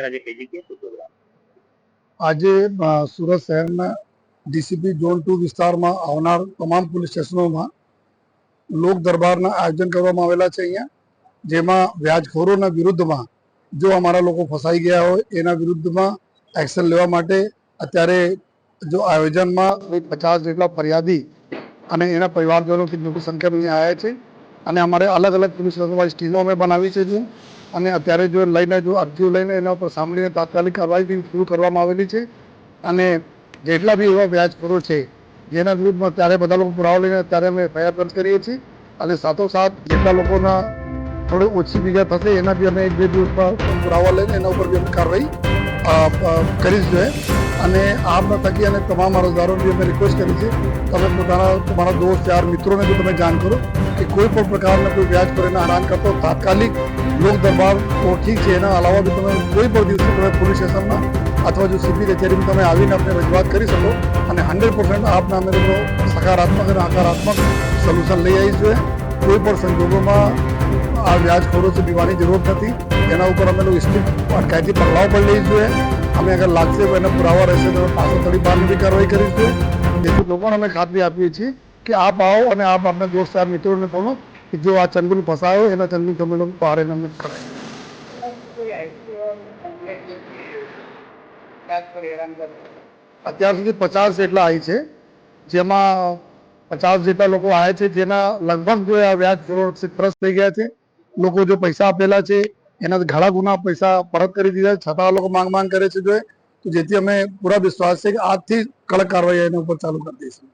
ખરેખર આજે કઈ જગ્યાએ શું પ્રોગ્રામ? આજે સુરત શહેરના ડીસીપી ઝોન 2 વિસ્તારમાં આવનાર તમામ પોલીસ સ્ટેશનોમાં લોક દરબારના આયોજન કરવામાં આવેલા છે અહીંયા, જેમાં વ્યાજખોરોના વિરુદ્ધમાં જો અમારા લોકો ફસાઈ ગયા હોય એના વિરુદ્ધમાં એક્શન લેવા માટે અત્યારે જો આયોજનમાં 50 જેટલા ફરિયાદી અને એના પરિવારજનોથી મોટી સંખ્યામાં આવ્યા છે અને અમારે અલગ અલગ પોલીસ સ્ટેશનોમાં ટીમો અમે બનાવી છે અને અત્યારે જો અરજીઓ લઈને એના ઉપર સાંભળીને તાત્કાલિક કાર્યવાહી શરૂ કરવામાં આવેલી છે અને જેટલા બી એવા વ્યાજખોરો છે જેના વિરુદ્ધમાં ત્યારે બધા લોકો પુરાવા લઈને અત્યારે અમે એફઆઈઆર દર્જ કરીએ છીએ અને સાથોસાથ જેટલા લોકોના થોડી ઓછી બીજા થશે એના બી અમે 1-2 દિવસમાં પુરાવા લઈને એના ઉપર બી અમે કાર્યવાહી કરીશું અને આપના થકી અને તમામ અરજદારોને બી અમે રિક્વેસ્ટ કરી છે તમે તમારા દોસ્ત યાર મિત્રોને બી તમે જાણ કરો કે કોઈ પણ પ્રકારના કોઈ વ્યાજખોરીને હેરાન કરતો તાત્કાલિક લોક દરબાર તો ઠીક છે, એના અલાવા બી તમે કોઈ પણ દિવસે તમે પોલીસ સ્ટેશનમાં અથવા જો સીપી કચેરીમાં તમે આવીને આપણે રજૂઆત કરી શકો અને 100% આપના અમે લોકો સકારાત્મક અને હકારાત્મક સોલ્યુશન લઈ આવીશું. કોઈ પણ સંજોગોમાં આ વ્યાજખોરોથી બીવાની જરૂર નથી, એના ઉપર અમે લોકો સ્ટ્રિક્ટ અટકાયતી પગલાઓ પણ લઈશું. અમે અગર લાગશે તો એના પુરાવા રહેશે તો પાછો થોડી બહારની બી કાર્યવાહી કરીશું. જેથી લોકોને અમે ખાતરી આપીએ છીએ કે આપ આવો અને આપ આપના દોસ્ત યાર મિત્રોને કહો કે જો આ ચંગુલ ફસાયો એના ચંગુલ તમે લોકો બહાર એને અમે કરાય. અત્યાર સુધી 50 જેટલા આવી છે, જેમાં 50 જેટલા લોકો આવ્યા છે જેના લગભગ જો આ વ્યાજખોરોથી ત્રસ્ત થઈ ગયા છે. લોકો જો પૈસા આપેલા છે એના ઘણા ગુના પૈસા પરત કરી દીધા, છતાં લોકો માંગ કરે છે. તો જેથી અમે પૂરા વિશ્વાસ છે કે આજથી કડક કાર્યવાહી એના ઉપર ચાલુ કરી દઈશું.